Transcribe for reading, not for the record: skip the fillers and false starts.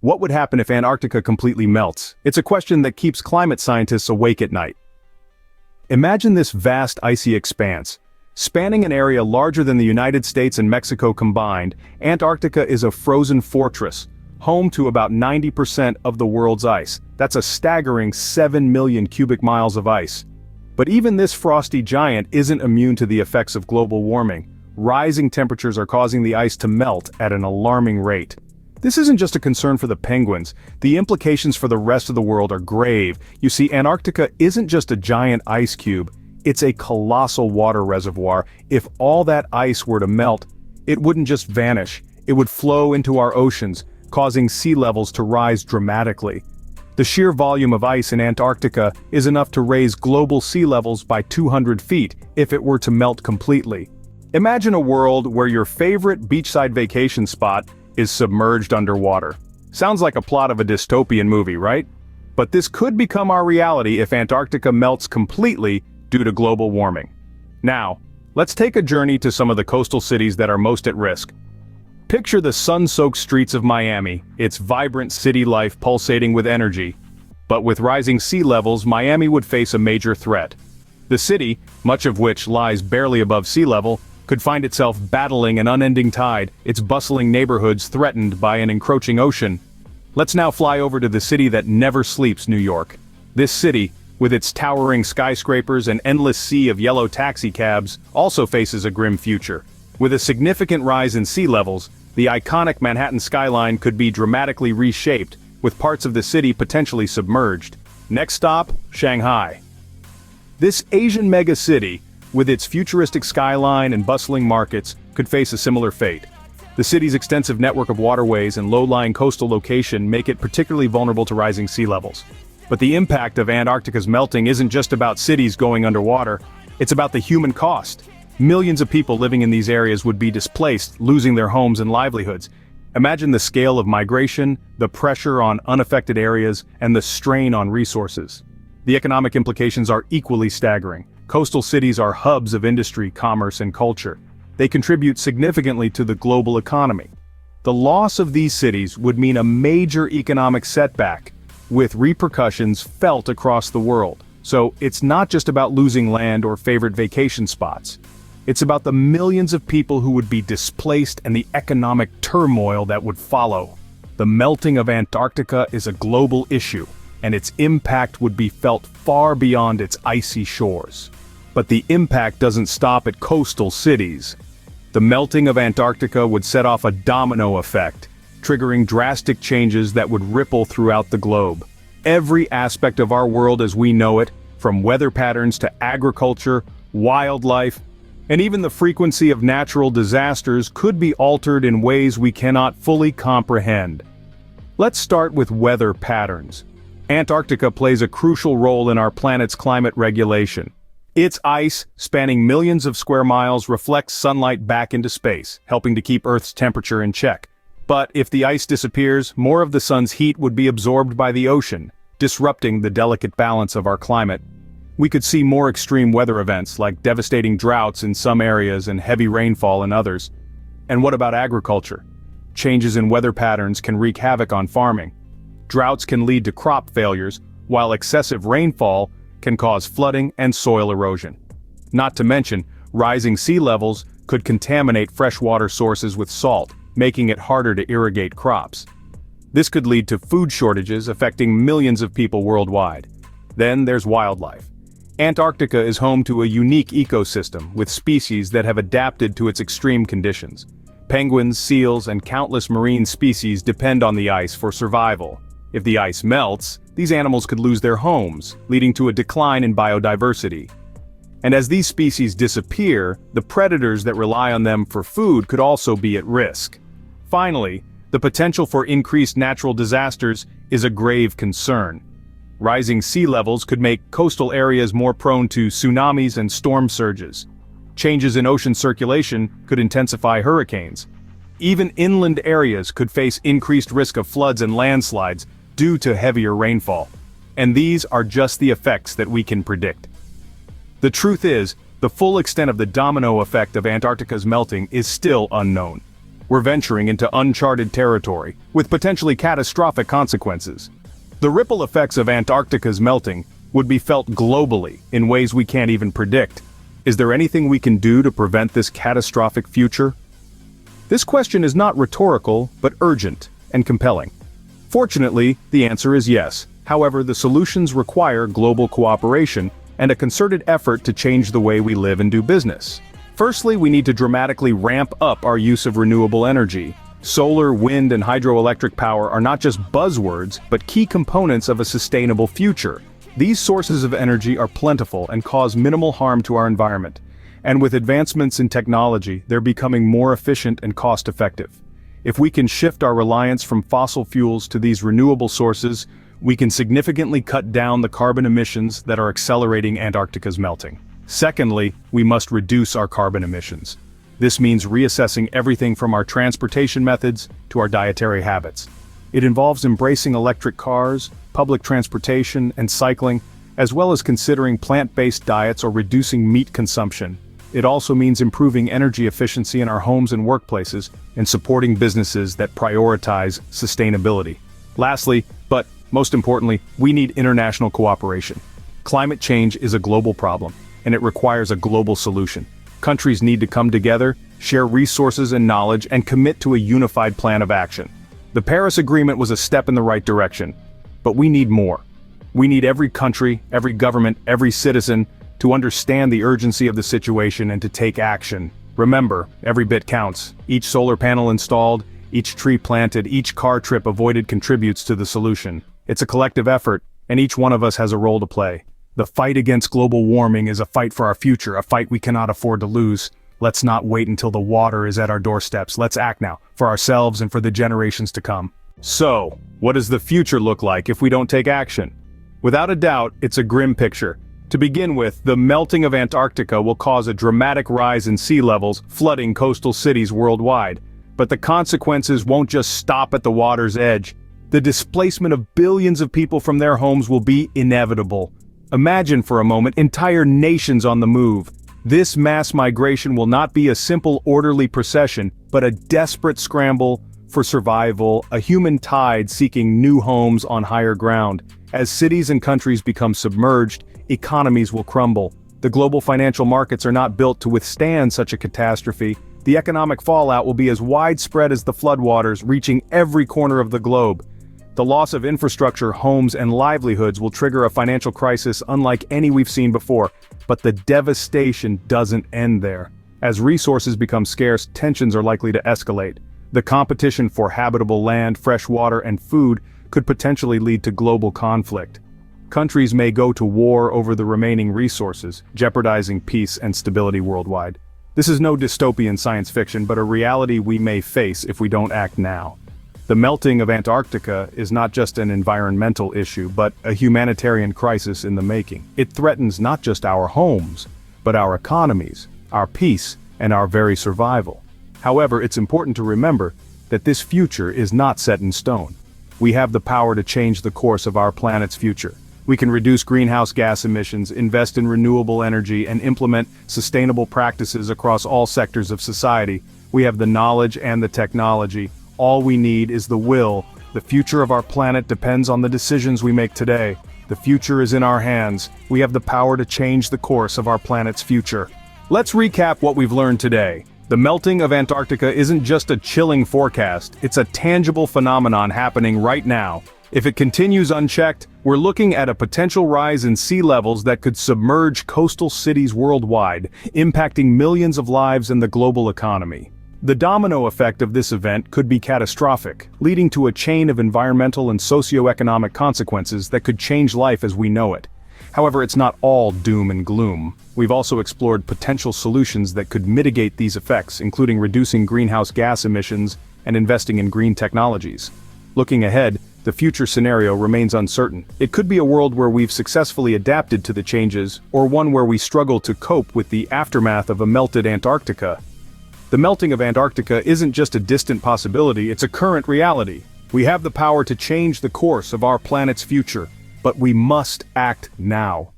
What would happen if Antarctica completely melts? It's a question that keeps climate scientists awake at night. Imagine this vast icy expanse. Spanning an area larger than the United States and Mexico combined, Antarctica is a frozen fortress, home to about 90% of the world's ice. That's a staggering 7 million cubic miles of ice. But even this frosty giant isn't immune to the effects of global warming. Rising temperatures are causing the ice to melt at an alarming rate. This isn't just a concern for the penguins. The implications for the rest of the world are grave. You see, Antarctica isn't just a giant ice cube, it's a colossal water reservoir. If all that ice were to melt, it wouldn't just vanish, it would flow into our oceans, causing sea levels to rise dramatically. The sheer volume of ice in Antarctica is enough to raise global sea levels by 200 feet if it were to melt completely. Imagine a world where your favorite beachside vacation spot is submerged underwater. Sounds like a plot of a dystopian movie, right? But this could become our reality if Antarctica melts completely due to global warming. Now, let's take a journey to some of the coastal cities that are most at risk. Picture the sun-soaked streets of Miami, its vibrant city life pulsating with energy. But with rising sea levels, Miami would face a major threat. The city, much of which lies barely above sea level, could find itself battling an unending tide, its bustling neighborhoods threatened by an encroaching ocean. Let's now fly over to the city that never sleeps, New York. This city, with its towering skyscrapers and endless sea of yellow taxicabs, also faces a grim future. With a significant rise in sea levels, the iconic Manhattan skyline could be dramatically reshaped, with parts of the city potentially submerged. Next stop, Shanghai. This Asian megacity, with its futuristic skyline and bustling markets, could face a similar fate. The city's extensive network of waterways and low-lying coastal location make it particularly vulnerable to rising sea levels. But the impact of Antarctica's melting isn't just about cities going underwater, it's about the human cost. Millions of people living in these areas would be displaced, losing their homes and livelihoods. Imagine the scale of migration, the pressure on unaffected areas, and the strain on resources. The economic implications are equally staggering. Coastal cities are hubs of industry, commerce, and culture. They contribute significantly to the global economy. The loss of these cities would mean a major economic setback, with repercussions felt across the world. So it's not just about losing land or favorite vacation spots. It's about the millions of people who would be displaced and the economic turmoil that would follow. The melting of Antarctica is a global issue, and its impact would be felt far beyond its icy shores. But the impact doesn't stop at coastal cities. The melting of Antarctica would set off a domino effect, triggering drastic changes that would ripple throughout the globe. Every aspect of our world as we know it, from weather patterns to agriculture, wildlife, and even the frequency of natural disasters could be altered in ways we cannot fully comprehend. Let's start with weather patterns. Antarctica plays a crucial role in our planet's climate regulation. Its ice, spanning millions of square miles, reflects sunlight back into space, helping to keep Earth's temperature in check. But if the ice disappears, more of the sun's heat would be absorbed by the ocean, disrupting the delicate balance of our climate. We could see more extreme weather events like devastating droughts in some areas and heavy rainfall in others. And what about agriculture? Changes in weather patterns can wreak havoc on farming. Droughts can lead to crop failures, while excessive rainfall can cause flooding and soil erosion. Not to mention, rising sea levels could contaminate freshwater sources with salt, making it harder to irrigate crops. This could lead to food shortages affecting millions of people worldwide. Then there's wildlife. Antarctica is home to a unique ecosystem with species that have adapted to its extreme conditions. Penguins, seals, and countless marine species depend on the ice for survival. If the ice melts, these animals could lose their homes, leading to a decline in biodiversity. And as these species disappear, the predators that rely on them for food could also be at risk. Finally, the potential for increased natural disasters is a grave concern. Rising sea levels could make coastal areas more prone to tsunamis and storm surges. Changes in ocean circulation could intensify hurricanes. Even inland areas could face increased risk of floods and landslides due to heavier rainfall. And these are just the effects that we can predict. The truth is, the full extent of the domino effect of Antarctica's melting is still unknown. We're venturing into uncharted territory, with potentially catastrophic consequences. The ripple effects of Antarctica's melting would be felt globally in ways we can't even predict. Is there anything we can do to prevent this catastrophic future? This question is not rhetorical, but urgent and compelling. Fortunately, the answer is yes. However, the solutions require global cooperation and a concerted effort to change the way we live and do business. Firstly, we need to dramatically ramp up our use of renewable energy. Solar, wind, and hydroelectric power are not just buzzwords, but key components of a sustainable future. These sources of energy are plentiful and cause minimal harm to our environment. And with advancements in technology, they're becoming more efficient and cost-effective. If we can shift our reliance from fossil fuels to these renewable sources, we can significantly cut down the carbon emissions that are accelerating Antarctica's melting. Secondly, we must reduce our carbon emissions. This means reassessing everything from our transportation methods to our dietary habits. It involves embracing electric cars, public transportation, and cycling, as well as considering plant-based diets or reducing meat consumption. It also means improving energy efficiency in our homes and workplaces, and supporting businesses that prioritize sustainability. Lastly, but most importantly, we need international cooperation. Climate change is a global problem, and it requires a global solution. Countries need to come together, share resources and knowledge, and commit to a unified plan of action. The Paris Agreement was a step in the right direction, but we need more. We need every country, every government, every citizen to understand the urgency of the situation and to take action. Remember, every bit counts. Each solar panel installed, each tree planted, each car trip avoided contributes to the solution. It's a collective effort, and each one of us has a role to play. The fight against global warming is a fight for our future, a fight we cannot afford to lose. Let's not wait until the water is at our doorsteps. Let's act now, for ourselves and for the generations to come. So, what does the future look like if we don't take action? Without a doubt, it's a grim picture. To begin with, the melting of Antarctica will cause a dramatic rise in sea levels, flooding coastal cities worldwide. But the consequences won't just stop at the water's edge. The displacement of billions of people from their homes will be inevitable. Imagine for a moment entire nations on the move. This mass migration will not be a simple orderly procession, but a desperate scramble for survival, a human tide seeking new homes on higher ground. As cities and countries become submerged, economies will crumble. The global financial markets are not built to withstand such a catastrophe. The economic fallout will be as widespread as the floodwaters, reaching every corner of the globe. The loss of infrastructure, homes, and livelihoods will trigger a financial crisis unlike any we've seen before. But the devastation doesn't end there. As resources become scarce, tensions are likely to escalate. The competition for habitable land, fresh water, and food could potentially lead to global conflict. Countries may go to war over the remaining resources, jeopardizing peace and stability worldwide. This is no dystopian science fiction, but a reality we may face if we don't act now. The melting of Antarctica is not just an environmental issue, but a humanitarian crisis in the making. It threatens not just our homes, but our economies, our peace, and our very survival. However, it's important to remember that this future is not set in stone. We have the power to change the course of our planet's future. We can reduce greenhouse gas emissions, invest in renewable energy, and implement sustainable practices across all sectors of society. We have the knowledge and the technology. All we need is the will. The future of our planet depends on the decisions we make today. The future is in our hands. We have the power to change the course of our planet's future. Let's recap what we've learned today. The melting of Antarctica isn't just a chilling forecast, it's a tangible phenomenon happening right now. If it continues unchecked, we're looking at a potential rise in sea levels that could submerge coastal cities worldwide, impacting millions of lives and the global economy. The domino effect of this event could be catastrophic, leading to a chain of environmental and socio-economic consequences that could change life as we know it. However, it's not all doom and gloom. We've also explored potential solutions that could mitigate these effects, including reducing greenhouse gas emissions and investing in green technologies. Looking ahead, the future scenario remains uncertain. It could be a world where we've successfully adapted to the changes, or one where we struggle to cope with the aftermath of a melted Antarctica. The melting of Antarctica isn't just a distant possibility, it's a current reality. We have the power to change the course of our planet's future, but we must act now.